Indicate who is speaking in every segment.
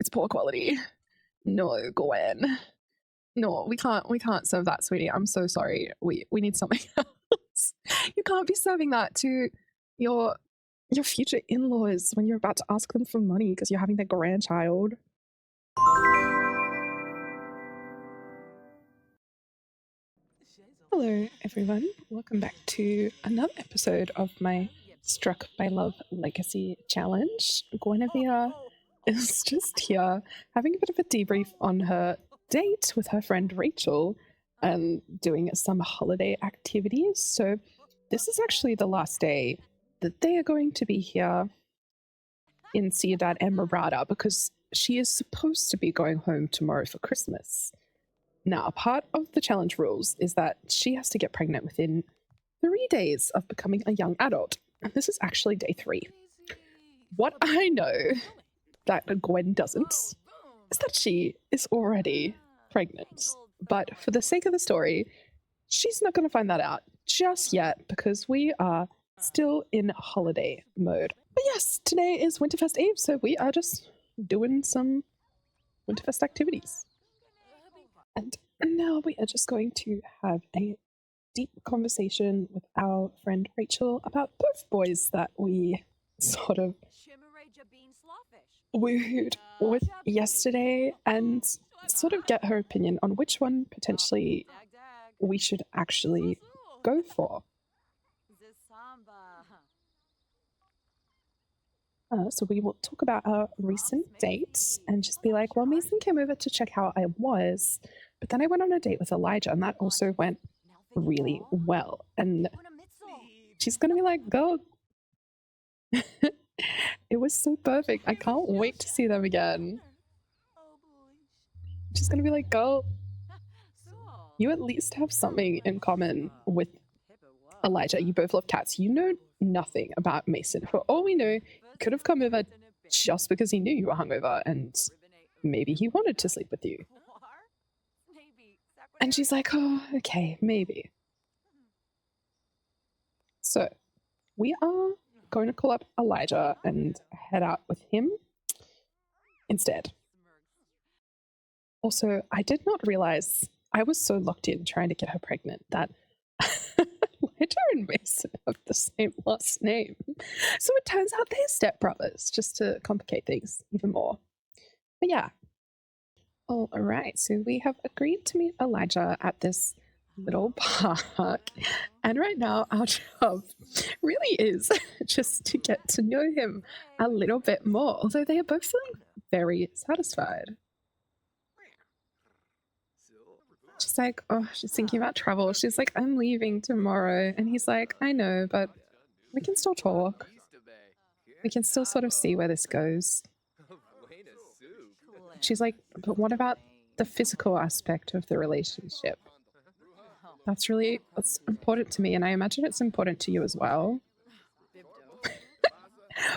Speaker 1: It's poor quality. No, Gwen. No, we can't serve that, sweetie. I'm so sorry. We need something else. You can't be serving that to your future in-laws when you're about to ask them for money because you're having their grandchild. Hello everyone, welcome back to another episode of my Struck by Love Legacy challenge. Guinevere is just here having a bit of a debrief on her date with her friend Rachel and doing some holiday activities. So this is actually the last day that they are going to be here in Cuidad Enmorada because she is supposed to be going home tomorrow for Christmas. Now, part of the challenge rules is that she has to get pregnant within 3 days of becoming a young adult. And this is actually day 3. What I know that Gwen doesn't is that she is already pregnant. But for the sake of the story, she's not going to find that out just yet because we are still in holiday mode. But yes, today is Winterfest Eve, so we are just doing some Winterfest activities. And now we are just going to have a deep conversation with our friend Rachel about both boys that we sort of wooed with yesterday and sort of get her opinion on which one potentially we should actually go for. So we will talk about our recent dates and just be like, well, Mason came over to check how I was, but then I went on a date with Elijah and that also went really well. And she's going to be like, girl, it was so perfect. I can't wait to see them again. She's going to be like, girl, you at least have something in common with Elijah. You both love cats. You know nothing about Mason. For all we know, he could have come over just because he knew you were hungover and maybe he wanted to sleep with you. And she's like, oh, okay, maybe. So we are going to call up Elijah and head out with him instead. Also, I did not realize I was so locked in trying to get her pregnant that Elijah and Mason have the same last name. So it turns out they're stepbrothers, just to complicate things even more. But yeah. All right, so we have agreed to meet Elijah at this little park. And right now our job really is just to get to know him a little bit more, although they are both feeling very satisfied. She's like, oh, she's thinking about travel. She's like, I'm leaving tomorrow. And he's like, I know, but we can still talk. We can still sort of see where this goes. She's like, but what about the physical aspect of the relationship? That's important to me, and I imagine it's important to you as well.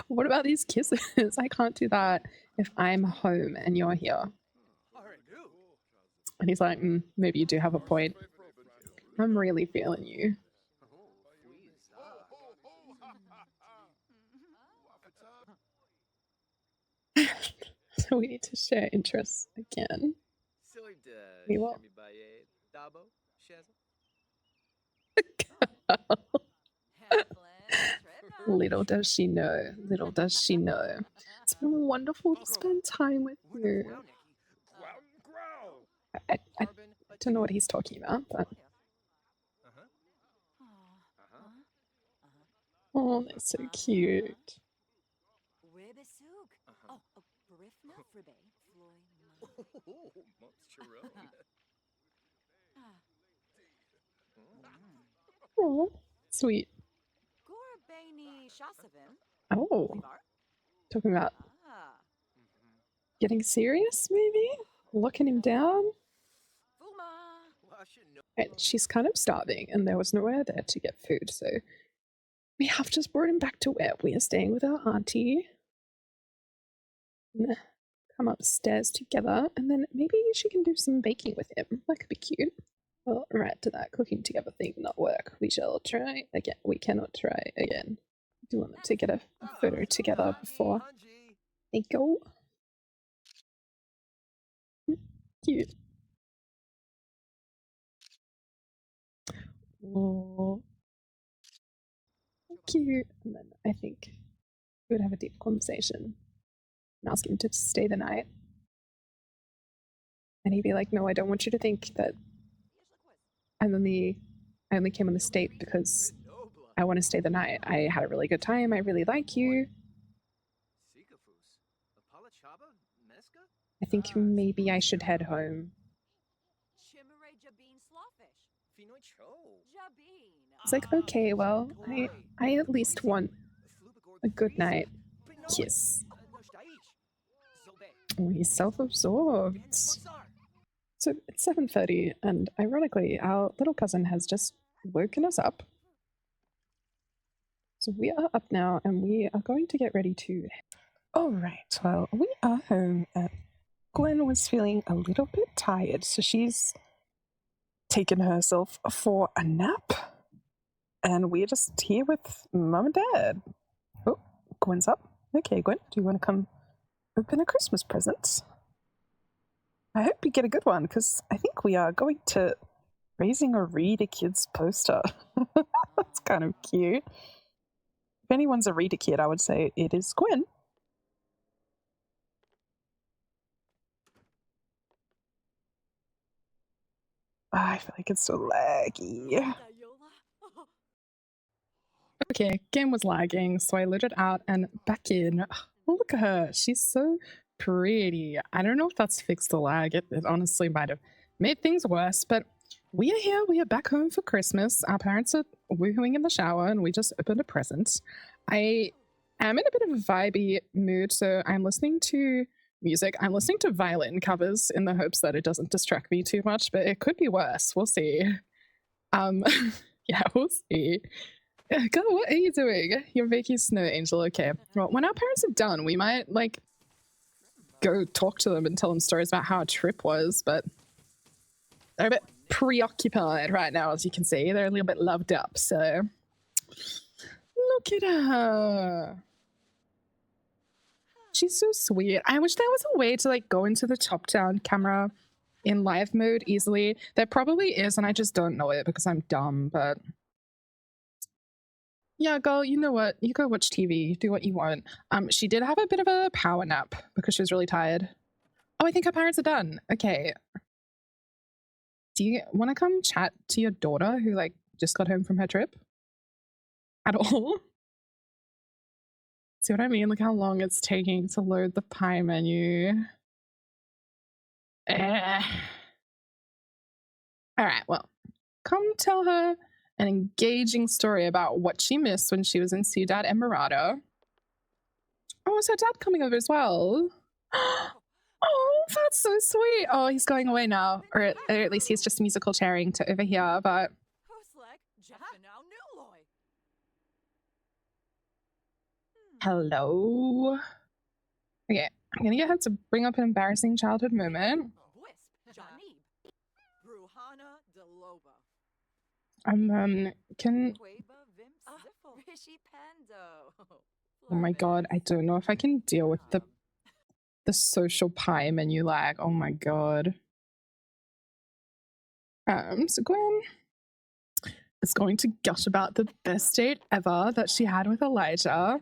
Speaker 1: What about these kisses? I can't do that if I'm home and you're here. And he's like, maybe you do have a point. I'm really feeling you. So we need to share interests again. We will. Little does she know. Little does she know. It's been wonderful to spend time with you. I don't know what he's talking about, but... Oh, they're so cute. Oh, sweet. Oh, talking about getting serious, maybe? Locking him down? And she's kind of starving, and there was nowhere there to get food, so we have just brought him back to where we are staying with our auntie. Come upstairs together, and then maybe she can do some baking with him. That could be cute. Well, right, to that cooking together thing not work. We shall try again. We cannot try again. Do you want them to get a photo together before they go? Cute. Oh, cute. And then I think we would have a deep conversation and ask him to stay the night. And he'd be like, no, I don't want you to think that I only came on the state because I want to stay the night. I had a really good time. I really like you. I think maybe I should head home. It's like, okay, well, I at least want a good night kiss. Oh, he's self-absorbed. So it's 7:30, and ironically, our little cousin has just woken us up. So we are up now, and we are going to get ready to... All right, well, we are home, and Gwen was feeling a little bit tired, so she's taken herself for a nap. And we're just here with Mum and Dad. Oh, Gwen's up. Okay, Gwen, do you want to come open a Christmas present? I hope you get a good one, because I think we are going to Raising a Reader Kids poster. That's kind of cute. If anyone's a reader kid, I would say it is Gwen. I feel like it's so laggy. Okay, game was lagging, so I lit it out and back in. Oh, look at her. She's so pretty. I don't know if that's fixed the lag. It honestly might have made things worse, but we are here. We are back home for Christmas. Our parents are woohooing in the shower, and we just opened a present. I am in a bit of a vibey mood, so I'm listening to music. I'm listening to violin covers in the hopes that it doesn't distract me too much, but it could be worse. We'll see. Yeah, we'll see. Girl, what are you doing? You're making snow angel. Okay. Well, when our parents are done, we might, like, go talk to them and tell them stories about how our trip was, but they're a bit preoccupied right now, as you can see. They're a little bit loved up, so... Look at her. She's so sweet. I wish there was a way to, like, go into the top-down camera in live mode easily. There probably is, and I just don't know it because I'm dumb, but... Yeah, girl, you know what? You go watch TV, do what you want. She did have a bit of a power nap because she was really tired. Oh, I think her parents are done. Okay. Do you want to come chat to your daughter who, like, just got home from her trip? At all? See what I mean? Look how long it's taking to load the pie menu. All right, well, come tell her an engaging story about what she missed when she was in Ciudad Enmorada. Oh, is her dad coming over as well? Oh, that's so sweet. Oh, he's going away now. Or at least he's just musical chairing to over here, but... Hello? Okay, I'm gonna get her to bring up an embarrassing childhood moment. Can... Oh my god, I don't know if I can deal with the social pie menu lag. Oh my god. So Gwen is going to gush about the best date ever that she had with Elijah.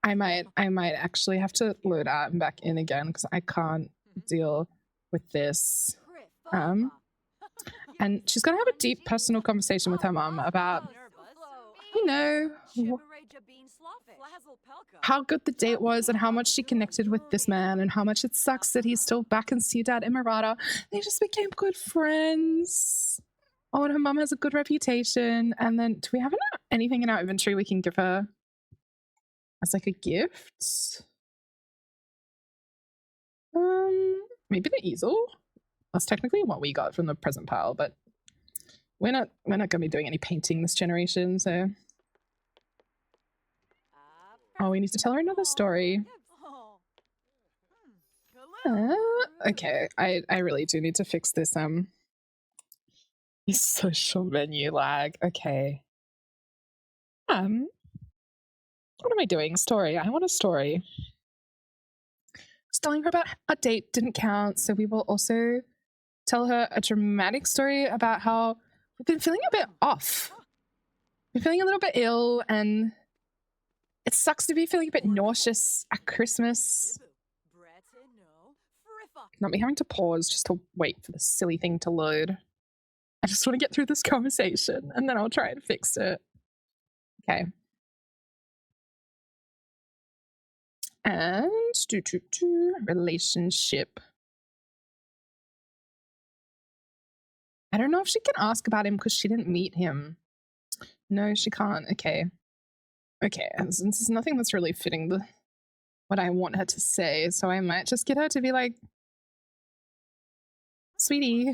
Speaker 1: I might actually have to load out and back in again because I can't deal with this. And she's gonna have a deep personal conversation with her mom about, you know, how good the date was and how much she connected with this man and how much it sucks that he's still back in Ciudad Enmorada. They just became good friends. Oh, and her mom has a good reputation. And then, do we have anything in our inventory we can give her as like a gift? Maybe the easel? That's technically what we got from the present pile, but we're not gonna be doing any painting this generation, so... Oh, we need to tell her another story. Okay, I really do need to fix this social menu lag. Okay. What am I doing? Story. I want a story. Just telling her about a date didn't count, so we will also tell her a dramatic story about how we've been feeling a bit off. We're feeling a little bit ill, and it sucks to be feeling a bit nauseous at Christmas. Not me having to pause just to wait for the silly thing to load. I just want to get through this conversation, and then I'll try and fix it. Okay. And relationship. I don't know if she can ask about him because she didn't meet him. No, she can't. Okay. Okay, and since there's nothing that's really fitting what I want her to say, so I might just get her to be like, sweetie,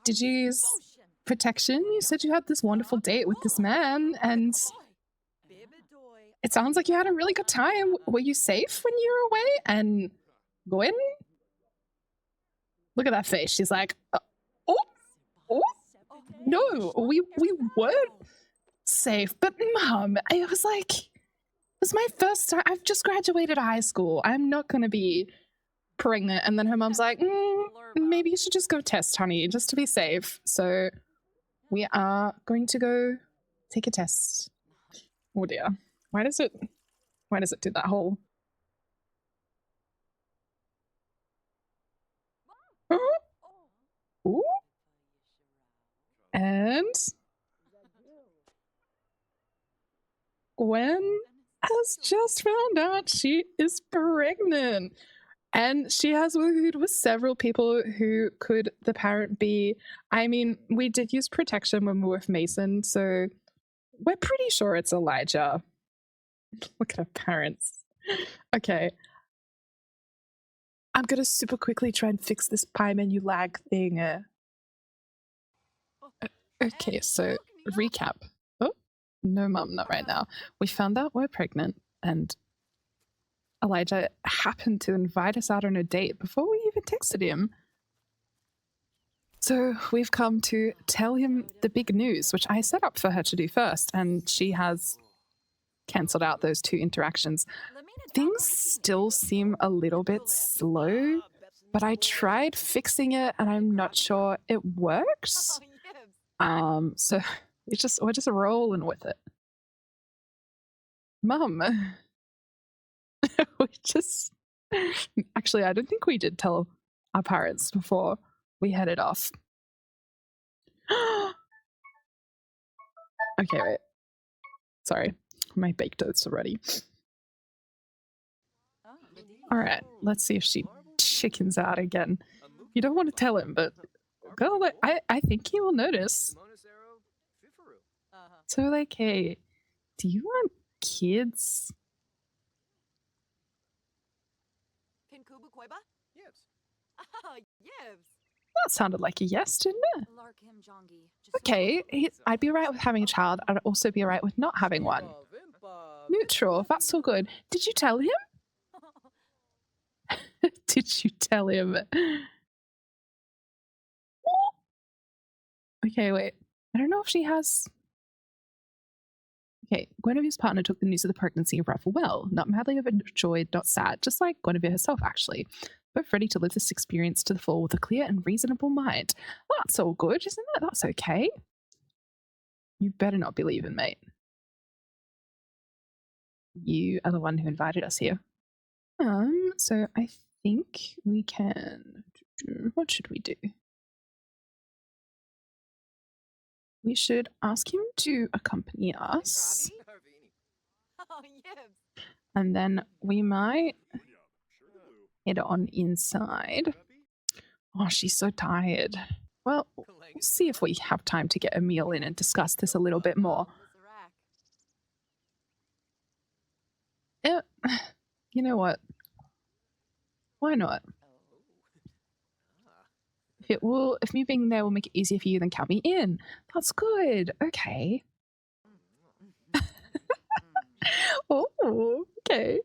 Speaker 1: did you use protection? You said you had this wonderful date with this man, and it sounds like you had a really good time. Were you safe when you were away? And Gwen? Look at that face. She's like, oh, no, we weren't safe. But Mom, I was like, it was my first time. I've just graduated high school. I'm not going to be pregnant. And then her mom's like, maybe you should just go test, honey, just to be safe. So we are going to go take a test. Oh dear. Why does it do that whole... Ooh. And Gwen has just found out she is pregnant. And she has wooed with several people who could the parent be. I mean, we did use protection when we were with Mason, so we're pretty sure it's Elijah. Look at her parents. Okay. I'm gonna super quickly try and fix this pie menu lag thing. Okay, so recap. Oh, no, Mum, not right now. We found out we're pregnant, and Elijah happened to invite us out on a date before we even texted him. So we've come to tell him the big news, which I set up for her to do first, and she has cancelled out those 2 interactions. Things still seem a little bit slow, but I tried fixing it and I'm not sure it works. So we're just rolling with it. Mum, we just... Actually, I don't think we did tell our parents before we headed off. Okay, wait. Sorry, my baked oats are ready. All right, let's see if she chickens out again. You don't want to tell him, but girl, I think he will notice. So, like, hey, do you want kids? That sounded like a yes, didn't it? Okay, I'd be right with having a child. I'd also be right with not having one. Neutral, that's all good. Did you tell him? Did you tell him? Okay, wait. I don't know if she has... Okay, Guinevere's partner took the news of the pregnancy of Raffle well. Not madly overjoyed, not sad, just like Guinevere herself, actually. Both ready to live this experience to the full with a clear and reasonable mind. That's all good, isn't it? That's okay. You better not be leaving, mate. You are the one who invited us here. So I think we can... What should we do? We should ask him to accompany us. And then we might head on inside. Oh, she's so tired. Well, we'll see if we have time to get a meal in and discuss this a little bit more. You know what? Why not? If me being there will make it easier for you, then count me in. That's good. Okay. Oh, okay.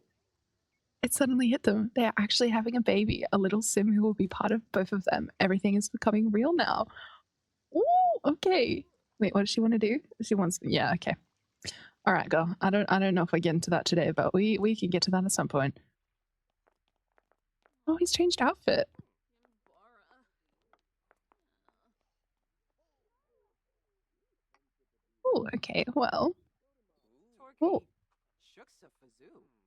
Speaker 1: It suddenly hit them. They're actually having a baby, a little sim who will be part of both of them. Everything is becoming real now. Oh, okay. Wait, what does she want to do? She wants... Yeah, okay. All right, girl. I don't know if I get into that today, but we can get to that at some point. Oh, he's changed outfit. Oh, okay, well. Oh.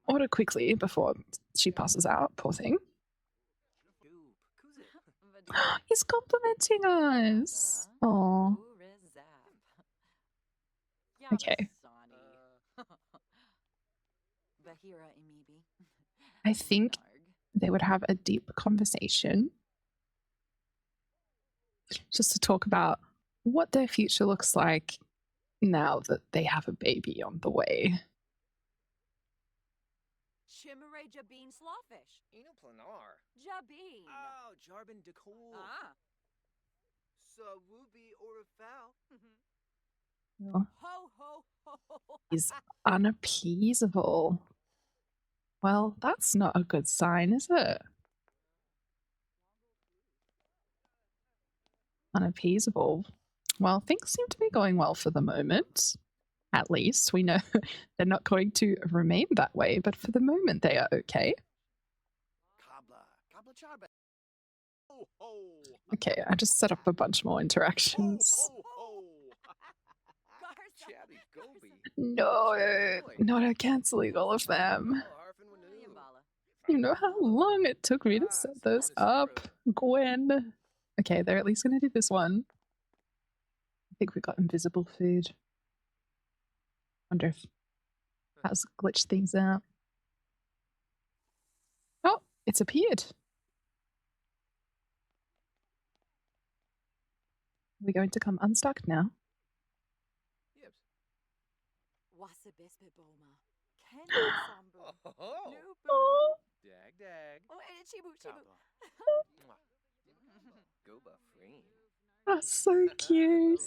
Speaker 1: Order quickly before she passes out, poor thing. He's complimenting us. Oh. Okay. I think they would have a deep conversation just to talk about what their future looks like now that they have a baby on the way.
Speaker 2: Chimere Jabeen Slawfish.
Speaker 3: Eno planar.
Speaker 2: Jabeen.
Speaker 3: Oh, Jarbin Decol.
Speaker 2: Ah.
Speaker 3: Sawubi or a foul.
Speaker 1: Well,
Speaker 2: Ho ho ho ho.
Speaker 1: he's unappeasable. Well, that's not a good sign, is it? Unappeasable. Well, things seem to be going well for the moment. At least we know they're not going to remain that way, but for the moment they are okay.
Speaker 3: Kabla Charba. Ho ho.
Speaker 1: Okay, I just set up a bunch more interactions.
Speaker 3: Ho ho. Chabby Gobi.
Speaker 1: No, not canceling all of them. You know how long it took me to set those up, Gwen. Okay, they're at least going to do this one. I think we got invisible food. Wonder if that's glitched things out. Oh, it's appeared. We're going to come unstuck now. Oh,
Speaker 3: Dag dag.
Speaker 2: Oh, Chibu, Chibu.
Speaker 3: Goba free.
Speaker 1: that's so cute.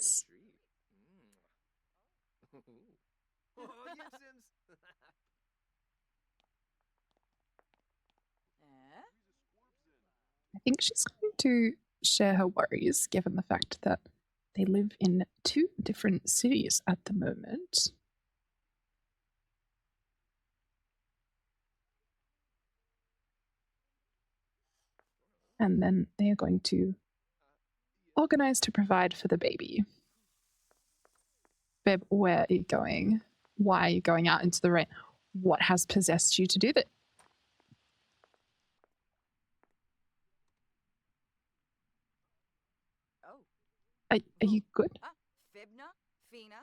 Speaker 1: I think she's going to share her worries given the fact that they live in 2 different cities at the moment. And then they are going to organize to provide for the baby. Babe, where are you going? Why are you going out into the rain? What has possessed you to do that?
Speaker 2: Oh.
Speaker 1: Are you good?
Speaker 2: Fibna, Fina,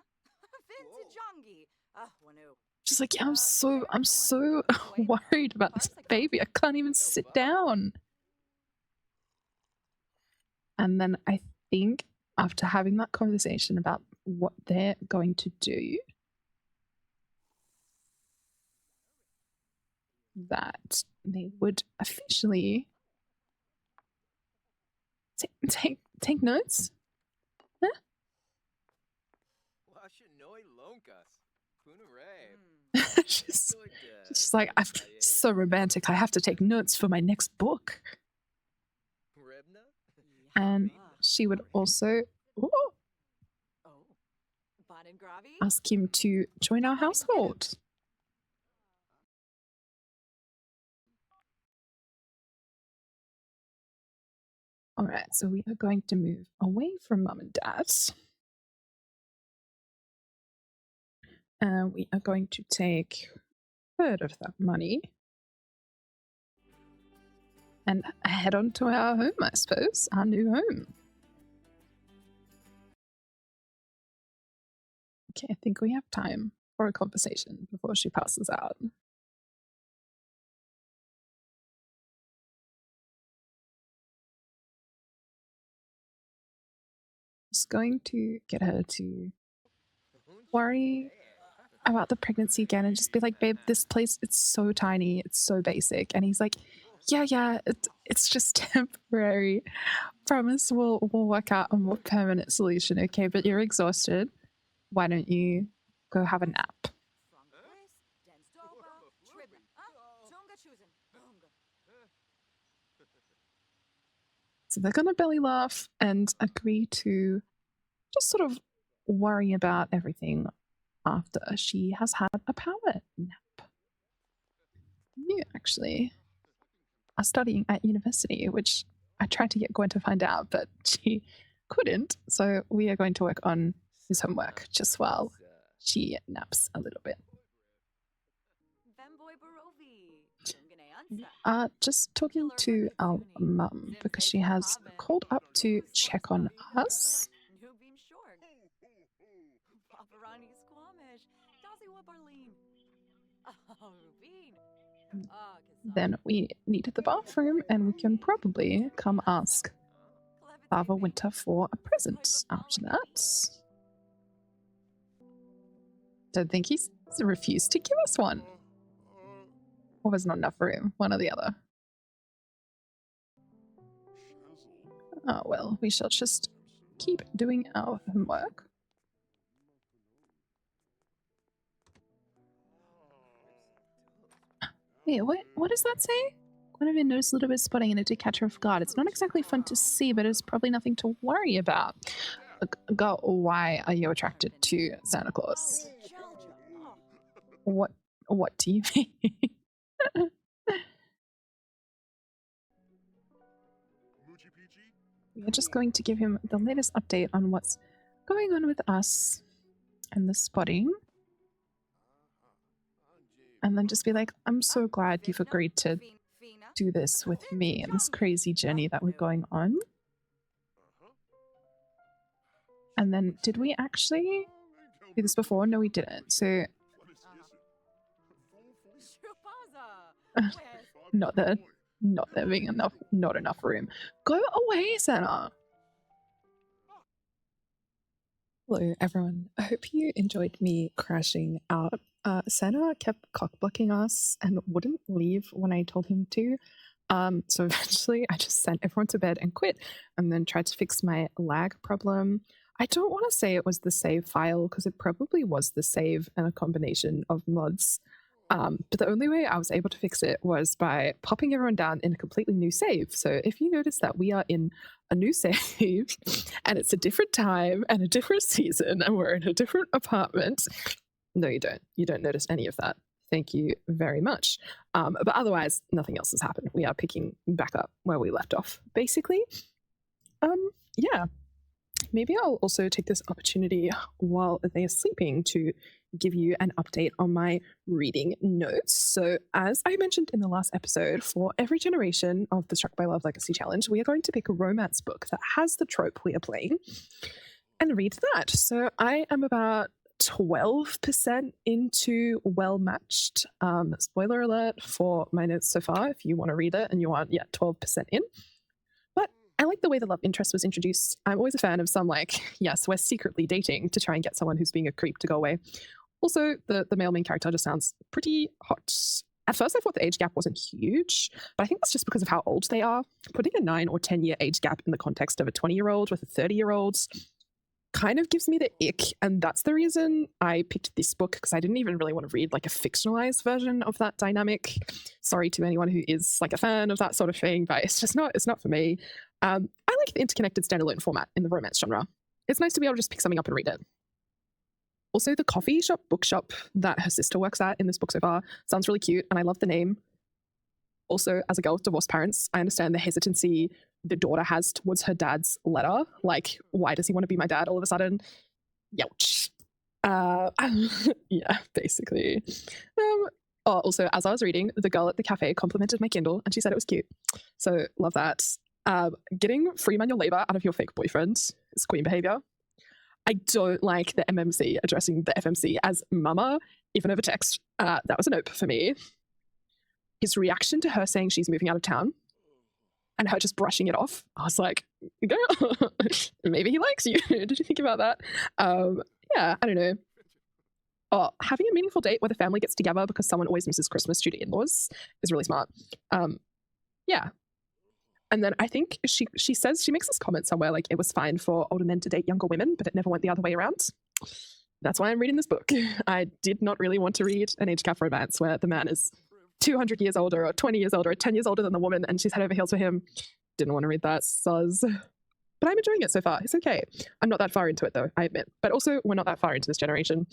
Speaker 2: Vintajongi. Wanu.
Speaker 1: She's like, yeah, I'm so worried about this baby. I can't even sit down. And then I think after having that conversation about what they're going to do, that they would officially take notes. Huh? she's like, I'm so romantic. I have to take notes for my next book. And she would also ask him to join our household. All right, so we are going to move away from mum and dad. And we are going to take a third of that money and head on to our home, I suppose, our new home. Okay, I think we have time for a conversation before she passes out. Just going to get her to worry about the pregnancy again and just be like, babe, this place, it's so tiny, it's so basic. And he's like, yeah, it's just temporary. Promise we'll work out a more permanent solution, okay? But you're exhausted. Why don't you go have a nap? So they're going to belly laugh and agree to just sort of worry about everything after she has had a power nap. Yeah, actually. are studying at university, which I tried to get Gwen to find out, but she couldn't. So we are going to work on his homework just while she naps a little bit. Just talking to our mum because she has called up to check on us. Then we need the bathroom, and we can probably come ask Father Winter for a present after that. Don't think he's refused to give us one. Or there's not enough room, one or the other. Oh well, we shall just keep doing our homework. Wait, what does that say? Guinevere noticed a little bit of spotting and it did catch her off guard. It's not exactly fun to see, but it's probably nothing to worry about. Girl, why are you attracted to Santa Claus? What do you mean? We're just going to give him the latest update on what's going on with us and the spotting. And then just be like, I'm so glad you've agreed to do this with me and this crazy journey that we're going on. And then, did we actually do this before? No, we didn't. So, not there being not enough room. Go away, Santa. Hello, everyone. I hope you enjoyed me crashing out. Santa kept cock-blocking us and wouldn't leave when I told him to. So eventually I just sent everyone to bed and quit, and then tried to fix my lag problem. I don't want to say it was the save file because it probably was the save and a combination of mods. But the only way I was able to fix it was by popping everyone down in a completely new save. So if you notice that we are in a new save and it's a different time and a different season and we're in a different apartment, no, you don't. You don't notice any of that. Thank you very much. But otherwise, nothing else has happened. We are picking back up where we left off, basically. Yeah. Maybe I'll also take this opportunity while they're sleeping to give you an update on my reading notes. So as I mentioned in the last episode, for every generation of the Struck by Love Legacy Challenge, we are going to pick a romance book that has the trope we are playing and read that. So I am about 12% into Well Matched. Spoiler alert for my notes so far, if you want to read it and you want, 12% in. But I like the way the love interest was introduced. I'm always a fan of some yes, we're secretly dating to try and get someone who's being a creep to go away. Also, the male main character just sounds pretty hot. At first I thought the age gap wasn't huge, but I think that's just because of how old they are. Putting a 9 or 10 year age gap in the context of a 20-year-old with a 30-year-old kind of gives me the ick, and that's the reason I picked this book, because I didn't even really want to read a fictionalized version of that dynamic. Sorry to anyone who is a fan of that sort of thing, but it's not for me. I like the interconnected standalone format in the romance genre. It's nice to be able to just pick something up and read it. Also, the coffee shop bookshop that her sister works at in this book so far sounds really cute, and I love the name. Also, as a girl with divorced parents, I understand the hesitancy the daughter has towards her dad's letter. Why does he want to be my dad all of a sudden? Youch. Yeah, basically. Also, as I was reading, the girl at the cafe complimented my Kindle and she said it was cute. So, love that. Getting free manual labor out of your fake boyfriend is queen behavior. I don't like the MMC addressing the FMC as mama, even over text. That was a nope for me. His reaction to her saying she's moving out of town and her just brushing it off, I was like, girl, maybe he likes you. Did you think about that? Yeah, I don't know. Oh, having a meaningful date where the family gets together because someone always misses Christmas due to in-laws is really smart. Yeah. And then I think she says, she makes this comment somewhere it was fine for older men to date younger women, but it never went the other way around. That's why I'm reading this book. I did not really want to read an age gap romance where the man is 200 years older or 20 years older or 10 years older than the woman and she's head over heels for him. Didn't want to read that, soz. But I'm enjoying it so far. It's okay. I'm not that far into it though, I admit. But also, we're not that far into this generation.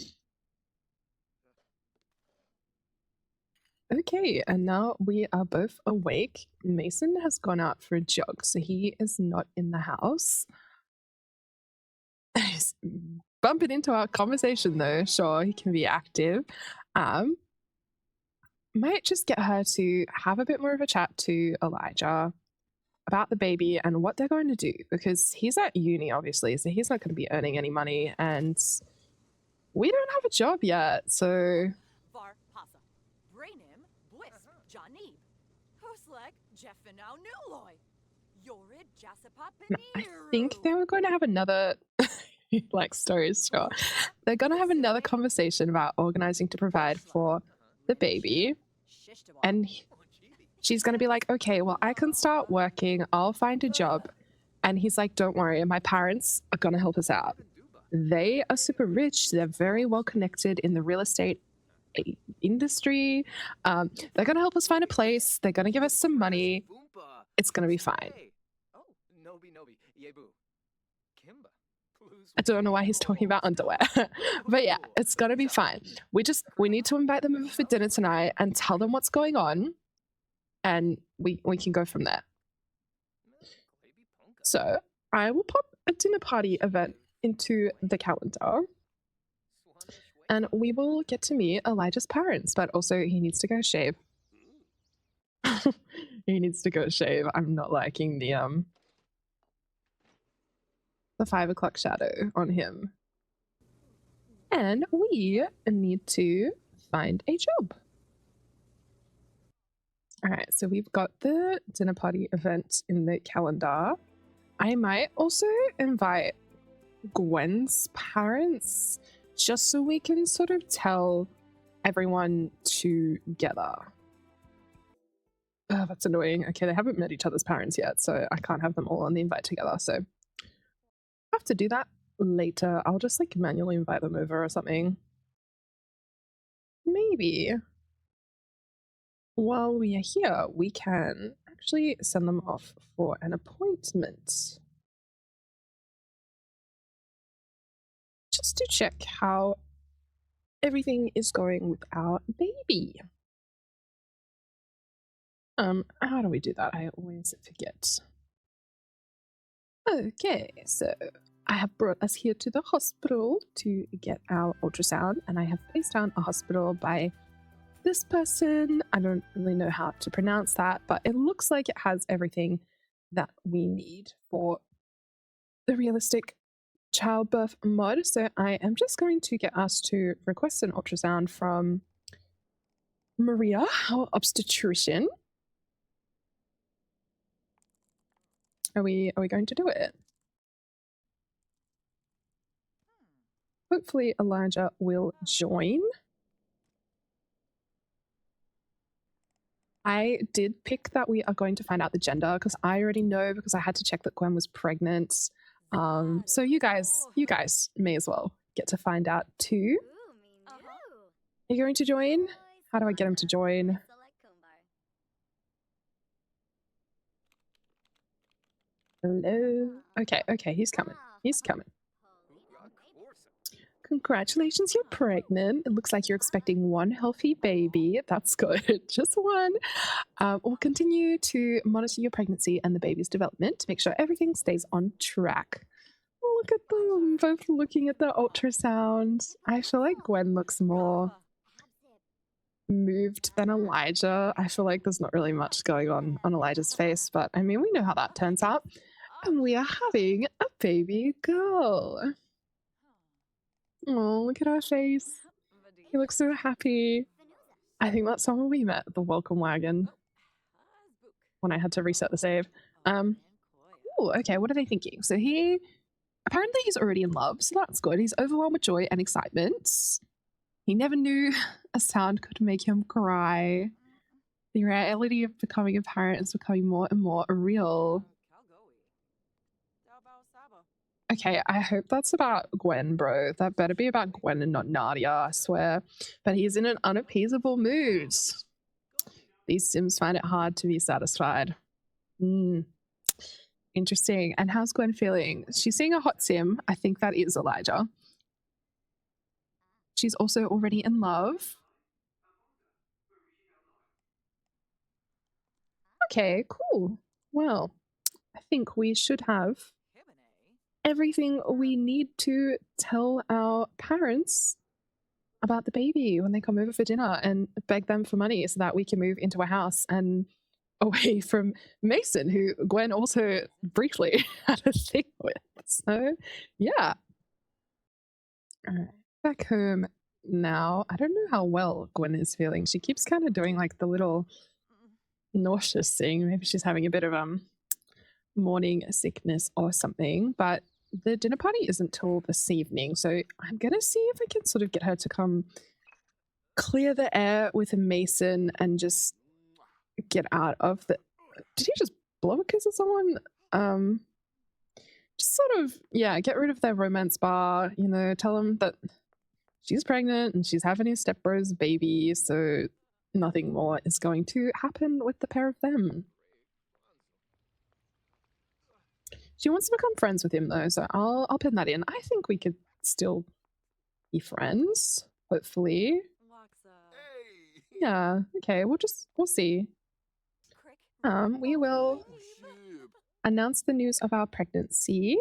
Speaker 1: Okay, and now we are both awake. Mason has gone out for a jog, so he is not in the house. He's bumping into our conversation though. Sure, he can be active. Might just get her to have a bit more of a chat to Elijah about the baby and what they're going to do, because he's at uni, obviously, so he's not going to be earning any money, and we don't have a job yet, so
Speaker 2: Var Pasa. Brainim, Bliss, Janib. Huslek, Jeffinow Nuloy. Yorid, Jasapa,
Speaker 1: I think they were going to have another like stories, sure. They're going to have another conversation about organizing to provide for the baby, and she's going to be like, okay, well, I can start working, I'll find a job. And he's like, don't worry, my parents are going to help us out. They are super rich, they're very well connected in the real estate industry. They're going to help us find a place, they're going to give us some money, it's going to be fine. I don't know why he's talking about underwear, but yeah, it's going to be fine. We need to invite them over for dinner tonight and tell them what's going on, and we can go from there. So I will pop a dinner party event into the calendar, and we will get to meet Elijah's parents, but also he needs to go shave. He needs to go shave. I'm not liking the 5 o'clock shadow on him. And we need to find a job. All right, so we've got the dinner party event in the calendar. I might also invite Gwen's parents, just so we can sort of tell everyone together. Oh, that's annoying. Okay, they haven't met each other's parents yet, so I can't have them all on the invite together. So I have to do that later. I'll just like manually invite them over or something. Maybe while we are here, we can actually send them off for an appointment. Just to check how everything is going with our baby. How do we do that? I always forget. Okay, so I have brought us here to the hospital to get our ultrasound, and I have placed down a hospital by this person. I don't really know how to pronounce that, but it looks like it has everything that we need for the realistic childbirth mod. So I am just going to get us to request an ultrasound from Maria, our obstetrician. Are we going to do it? Hopefully Elijah will join. I did pick that we are going to find out the gender because I already know, because I had to check that Gwen was pregnant. So you guys may as well get to find out too. Are you going to join? How do I get him to join? Hello. Okay, he's coming. Congratulations, you're pregnant. It looks like you're expecting one healthy baby. That's good. Just one. We'll continue to monitor your pregnancy and the baby's development to make sure everything stays on track. Look at them both looking at the ultrasound. I feel like Gwen looks more moved than Elijah. I feel like there's not really much going on Elijah's face, but I mean, we know how that turns out. And we are having a baby girl. Oh, look at her face. He looks so happy. I think that's someone we met at the welcome wagon when I had to reset the save. Ooh, okay, what are they thinking? So apparently he's already in love, so that's good. He's overwhelmed with joy and excitement. He never knew a sound could make him cry. The reality of becoming a parent is becoming more and more real. Okay, I hope that's about Gwen, bro. That better be about Gwen and not Nadia, I swear. But he's in an unappeasable mood. These Sims find it hard to be satisfied. Interesting. And how's Gwen feeling? She's seeing a hot Sim. I think that is Elijah. She's also already in love. Okay, cool. Well, I think we should have everything we need to tell our parents about the baby when they come over for dinner and beg them for money so that we can move into a house and away from Mason, who Gwen also briefly had a thing with. So, yeah. All right, back home now. I don't know how well Gwen is feeling. She keeps kind of doing like the little nauseous thing. Maybe she's having a bit of morning sickness or something. But the dinner party isn't till this evening, so I'm gonna see if I can sort of get her to come clear the air with Mason and just get out of the. Did he just blow a kiss at someone? Just sort of, yeah, get rid of their romance bar. You know, tell them that she's pregnant and she's having his stepbro's baby, so nothing more is going to happen with the pair of them. She wants to become friends with him though, so I'll pin that in. I think we could still be friends, hopefully. Yeah, okay, we'll see. We will announce the news of our pregnancy.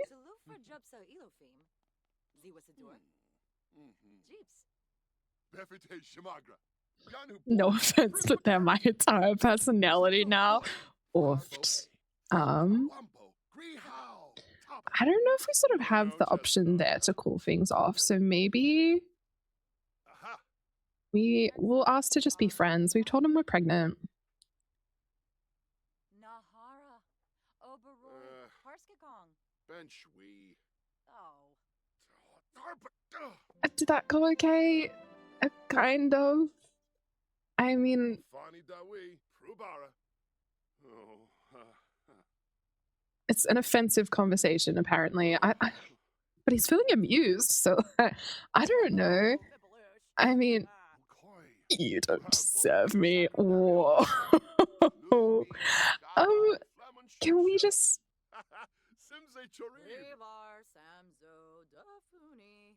Speaker 1: No offense, but they're my entire personality now. Oofed. I don't know if we sort of have the option there to cool things off, so maybe we will ask to just be friends. We've told him we're pregnant. Did that go okay? Kind of. I mean, it's an offensive conversation, apparently. But he's feeling amused, so I don't know. I mean, you don't deserve me. Whoa. Can we just...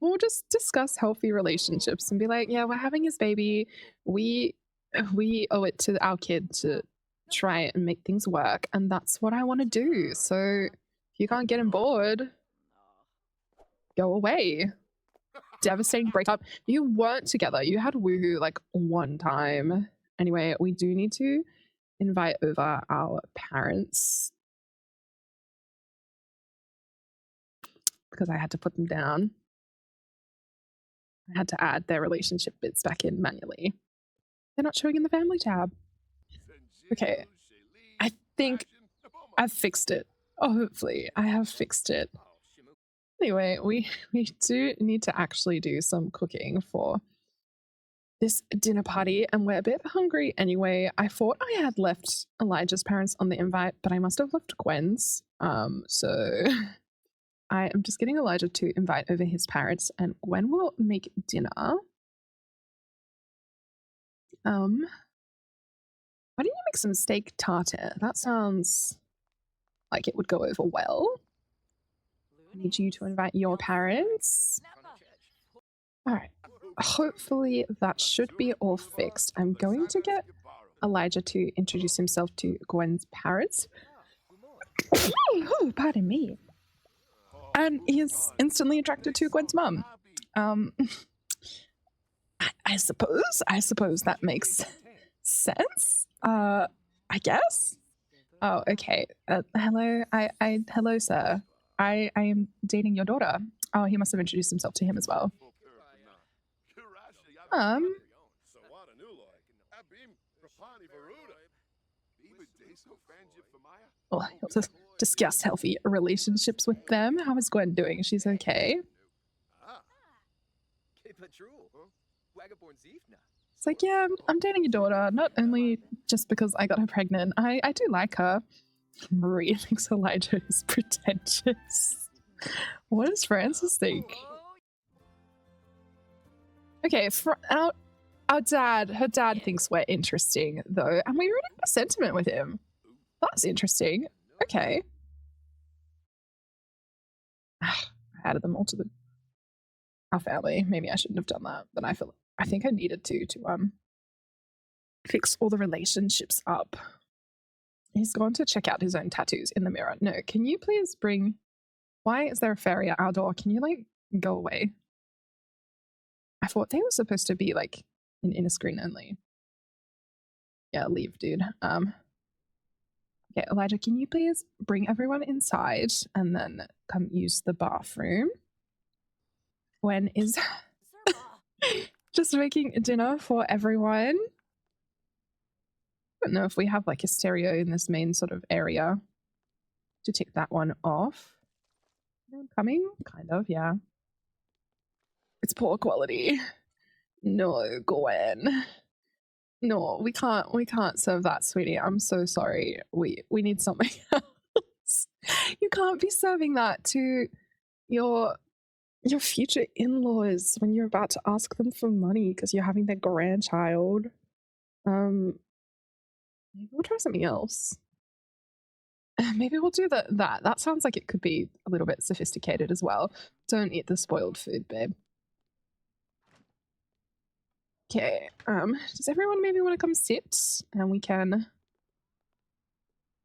Speaker 1: We'll just discuss healthy relationships and be like, yeah, we're having his baby. We owe it to our kid to try and make things work, and that's what I want to do. So if you can't get him bored, go away. Devastating breakup. You weren't together. You had woohoo like one time. Anyway, we do need to invite over our parents because I had to put them down. I had to add their relationship bits back in manually. They're not showing in the family tab. Okay, I think I've fixed it. Oh, hopefully I have fixed it. Anyway, we do need to actually do some cooking for this dinner party, and we're a bit hungry anyway. I thought I had left Elijah's parents on the invite, but I must have left Gwen's. So I am just getting Elijah to invite over his parents, and Gwen will make dinner. Why don't you make some steak tartare? That sounds like it would go over well. I need you to invite your parents. All right. Hopefully that should be all fixed. I'm going to get Elijah to introduce himself to Gwen's parents. Oh, pardon me. And he's instantly attracted to Gwen's mum. I suppose that makes sense. I guess. Oh, okay. Hello. Hello, sir. I am dating your daughter. Oh, he must have introduced himself to him as well. Well, he'll discuss healthy relationships with them. How is Gwen doing? She's okay. It's like, yeah, I'm dating your daughter, not only just because I got her pregnant. I do like her. Maria thinks Elijah is pretentious. What does Francis think? Okay, our dad, her dad thinks we're interesting, though, and we already have a sentiment with him. That's interesting. Okay. I added them all to our family. Maybe I shouldn't have done that, but I think I needed to fix all the relationships up. He's gone to check out his own tattoos in the mirror. No, can you please bring... Why is there a fairy at our door? Can you, like, go away? I thought they were supposed to be, like, an inner screen only. Yeah, leave, dude. Okay, Elijah, can you please bring everyone inside and then come use the bathroom? Gwen is just making dinner for everyone. I don't know if we have, like, a stereo in this main sort of area to tick that one off. Anyone coming? Kind of, yeah. It's poor quality. No, Gwen. No, we can't serve that, sweetie. I'm so sorry. We need something else. You can't be serving that to your future in-laws when you're about to ask them for money because you're having their grandchild. Maybe we'll try something else. Maybe we'll do that. That sounds like it could be a little bit sophisticated as well. Don't eat the spoiled food, babe. Okay, does everyone maybe want to come sit and we can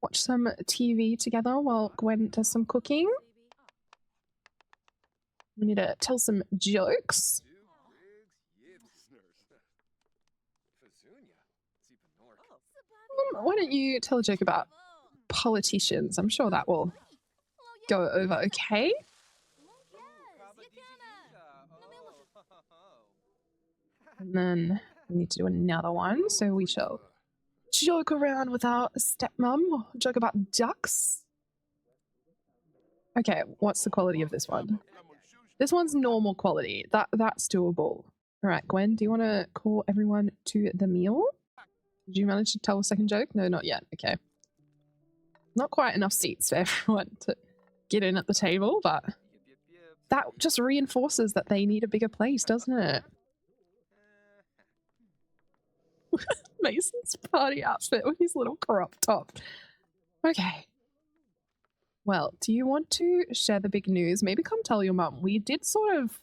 Speaker 1: watch some TV together while Gwen does some cooking? We need to tell some jokes. Why don't you tell a joke about politicians? I'm sure that will go over okay. And then we need to do another one, so we shall joke around with our stepmom, joke about ducks. Okay, what's the quality of this one? This one's normal quality. That's doable. All right, Gwen, do you want to call everyone to the meal? Did you manage to tell a second joke? No, not yet. Okay. Not quite enough seats for everyone to get in at the table, but that just reinforces that they need a bigger place, doesn't it? Mason's party outfit with his little crop top. Okay. Well, do you want to share the big news? Maybe come tell your mum. We did sort of...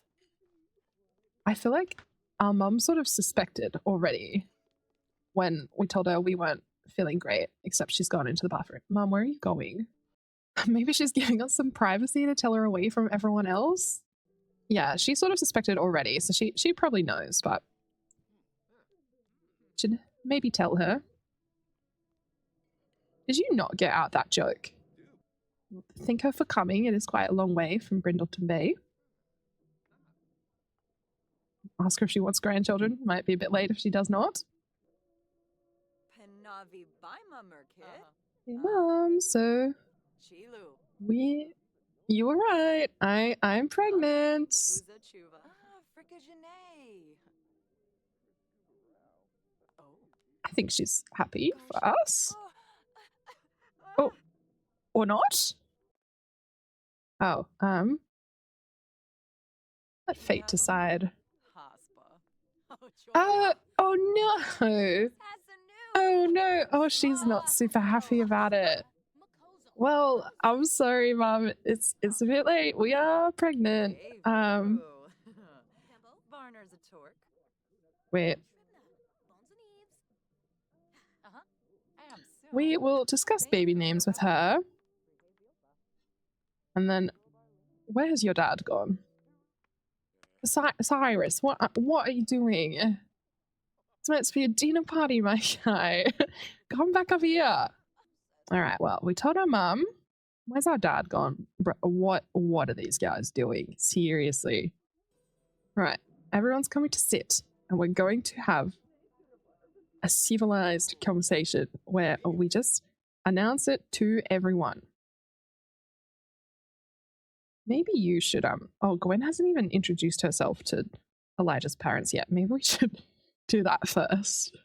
Speaker 1: I feel like our mum sort of suspected already when we told her we weren't feeling great, except she's gone into the bathroom. Mum, where are you going? Maybe she's giving us some privacy to tell her away from everyone else? Yeah, she sort of suspected already, so she probably knows, but... should maybe tell her. Did you not get out that joke? Thank her for coming. It is quite a long way from Brindleton Bay. Ask her if she wants grandchildren. Might be a bit late if she does not. Hey, Mom. So you were right. I'm pregnant. I think she's happy for us. Oh, or not? Oh, let fate decide. Oh no! Oh no! Oh, she's not super happy about it. Well, I'm sorry, Mom. It's a bit late. We are pregnant. Wait. We will discuss baby names with her. And then, where's your dad gone? Cyrus, what are you doing? It's meant to be a dinner party, my guy. Come back up here. All right, well, we told our mum. Where's our dad gone? Bro, what are these guys doing? Seriously. All right, everyone's coming to sit, and we're going to have a civilized conversation where we just announce it to everyone. Maybe you should, oh, Gwen hasn't even introduced herself to Elijah's parents yet. Maybe we should do that first.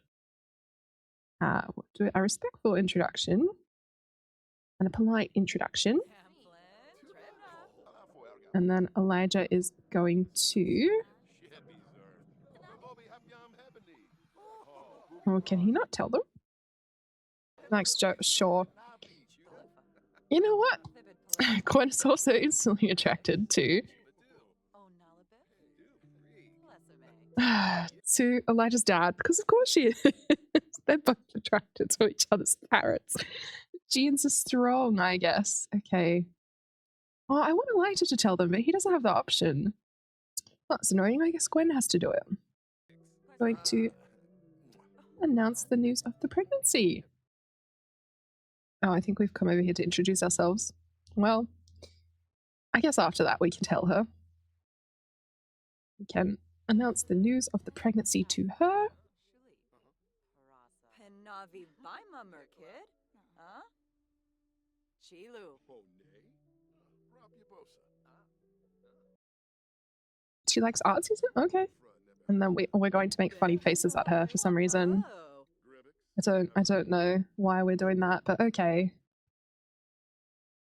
Speaker 1: We'll do a respectful introduction and a polite introduction. And then Elijah is going to... Oh, can he not tell them? Next joke, sure. You know what? Gwen is also instantly attracted to Elijah's dad, because of course she is. They're both attracted to each other's parents. Genes are strong, I guess. Okay. Oh, I want Elijah to tell them, but he doesn't have the option. That's annoying. I guess Gwen has to do it. Going to announce the news of the pregnancy. Oh, I think we've come over here to introduce ourselves. Well, I guess after that we can tell her. We can announce the news of the pregnancy to her.
Speaker 2: Penavi Baima Merkid, huh? Chilu.
Speaker 1: She likes artsy stuff? Okay. And then we're going to make funny faces at her for some reason.
Speaker 2: Oh.
Speaker 1: I don't know why we're doing that, but okay.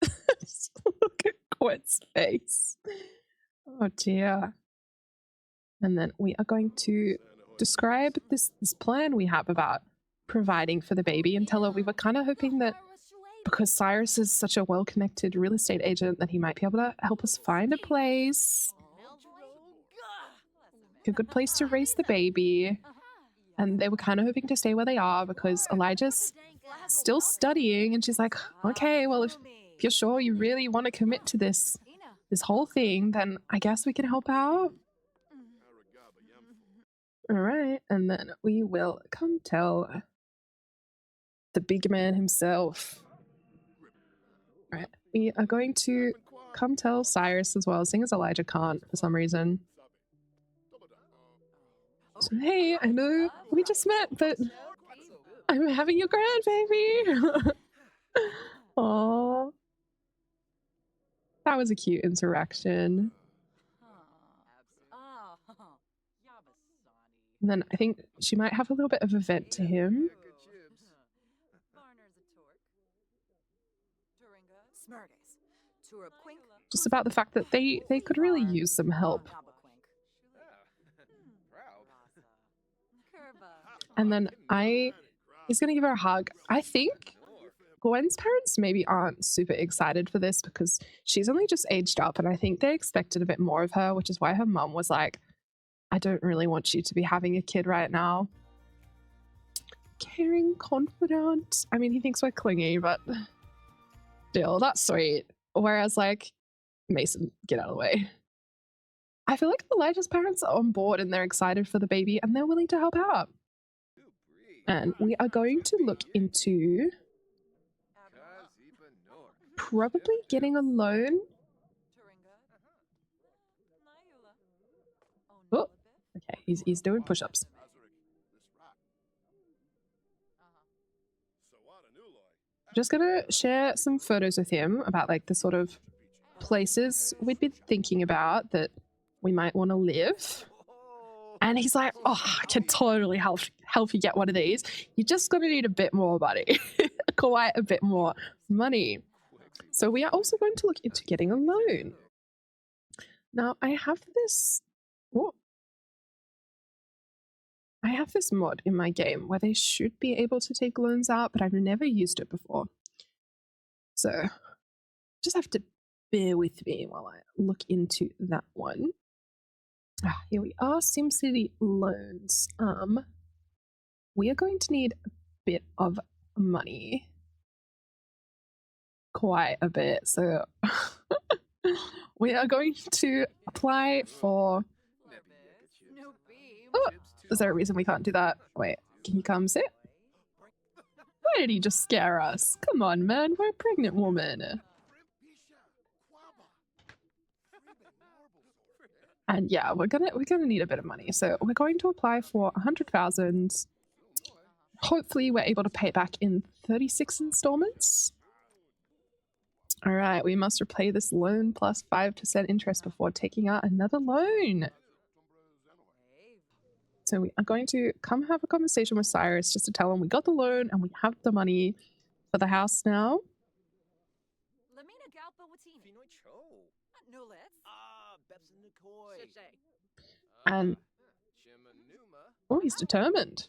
Speaker 1: Look at Gwen's face. Oh dear. And then we are going to describe this plan we have about providing for the baby and tell her we were kind of hoping that because Cyrus is such a well-connected real estate agent that he might be able to help us find a place, a good place to raise the baby. And they were kind of hoping to stay where they are because Elijah's still studying, and she's like, okay, well, if you're sure you really want to commit to this whole thing, then I guess we can help out. All right, and then we will come tell the big man himself. All right, we are going to come tell Cyrus as well, seeing as Elijah can't for some reason. So, hey, I know we just met, but I'm having your grandbaby. Aww. That was a cute interaction. And then I think she might have a little bit of a vent to him. Just about the fact that they could really use some help. And then he's going to give her a hug. I think Gwen's parents maybe aren't super excited for this because she's only just aged up, and I think they expected a bit more of her, which is why her mum was like, I don't really want you to be having a kid right now. Caring confidant. I mean, he thinks we're clingy, but still, that's sweet. Whereas, like, Mason, get out of the way. I feel like Elijah's parents are on board and they're excited for the baby and they're willing to help out. And we are going to look into probably getting a loan. Oh, okay, he's doing push-ups. Just gonna share some photos with him about like the sort of places we'd be thinking about that we might want to live. And he's like, oh, I can totally help you get one of these. You're just gonna need a bit more money. Quite a bit more money. So we are also going to look into getting a loan. Now I have this mod in my game where they should be able to take loans out, but I've never used it before. So just have to bear with me while I look into that one. Here we are, SimCity loans. We are going to need a bit of money. Quite a bit. So we are going to apply for... Oh, is there a reason we can't do that? Wait, can you come sit? Why did he just scare us? Come on, man, we're a pregnant woman. And yeah, we're gonna need a bit of money. So we're going to apply for 100,000. Hopefully we're able to pay it back in 36 installments. All right, we must repay this loan plus 5% interest before taking out another loan. So we are going to come have a conversation with Cyrus just to tell him we got the loan and we have the money for the house now. And oh, he's determined.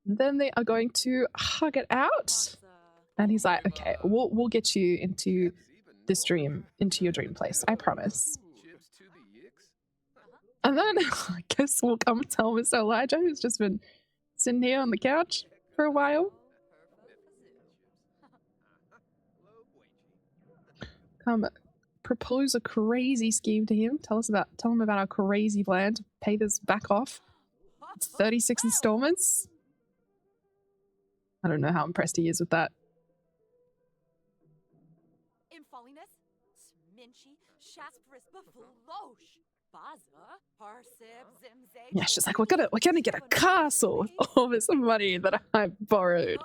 Speaker 1: And then they are going to hug it out. And he's like, okay, we'll get you into this dream, into your dream place, I promise. And then I guess we'll come tell Mr. Elijah, who's just been sitting here on the couch for a while. come propose a crazy scheme to him. Tell him about our crazy plan to pay this back off. It's 36 installments. I don't know how impressed he is with that. Yeah, she's like, we're gonna get a castle with all this money that I borrowed.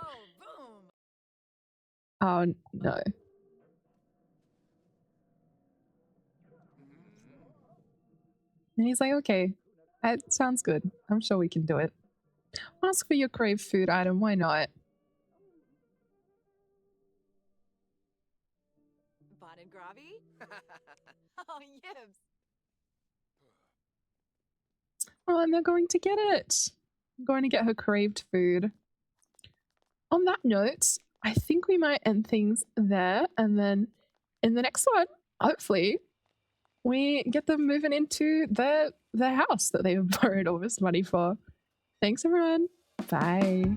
Speaker 1: Oh no. And he's like, okay, that sounds good. I'm sure we can do it. Ask for your craved food item, why not? Oh, and they're going to get it. I'm going to get her craved food. On that note, I think we might end things there, and then in the next one, hopefully, we get them moving into their house that they've borrowed all this money for. Thanks, everyone. Bye.